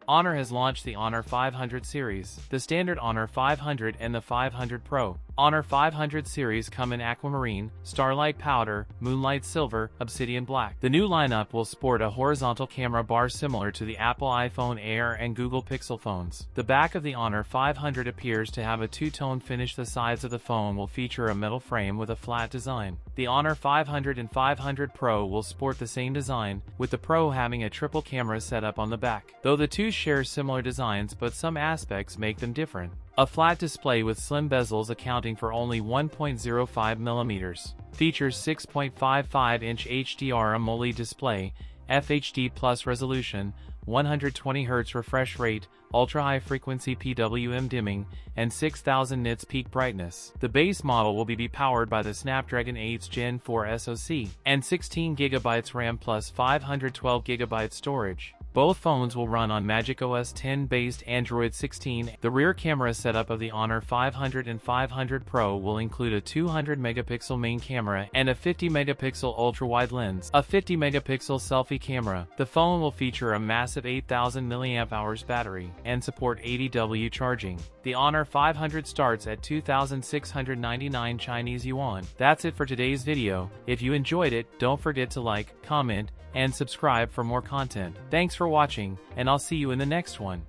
Honor has launched the Honor 500 series, the standard Honor 500 and the 500 Pro. Honor 500 series come in aquamarine, starlight powder, moonlight silver, obsidian black. The new lineup will sport a horizontal camera bar similar to the Apple iPhone Air and Google Pixel phones. The back of the Honor 500 appears to have a two-tone finish. The sides of the phone will feature a metal frame with a flat design. The Honor 500 and 500 Pro will sport the same design, with the Pro having a triple camera setup on the back. Though the two share similar designs, but some aspects make them different. A flat display with slim bezels accounting for only 1.05 mm. Features 6.55-inch HDR AMOLED display, FHD Plus resolution, 120Hz refresh rate, ultra-high frequency PWM dimming, and 6000 nits peak brightness. The base model will be powered by the Snapdragon 8 Gen 4 SoC and 16GB RAM plus 512GB storage. Both phones will run on Magic OS X based Android 16. The rear camera setup of the Honor 500 and 500 Pro will include a 200-megapixel main camera and a 50-megapixel ultra-wide lens, a 50-megapixel selfie camera. The phone will feature a massive 8000 mAh battery and support 80W charging. The Honor 500 starts at 2,699 Chinese yuan. That's it for today's video. If you enjoyed it, don't forget to like, comment, and subscribe for more content. Thanks for watching, and I'll see you in the next one.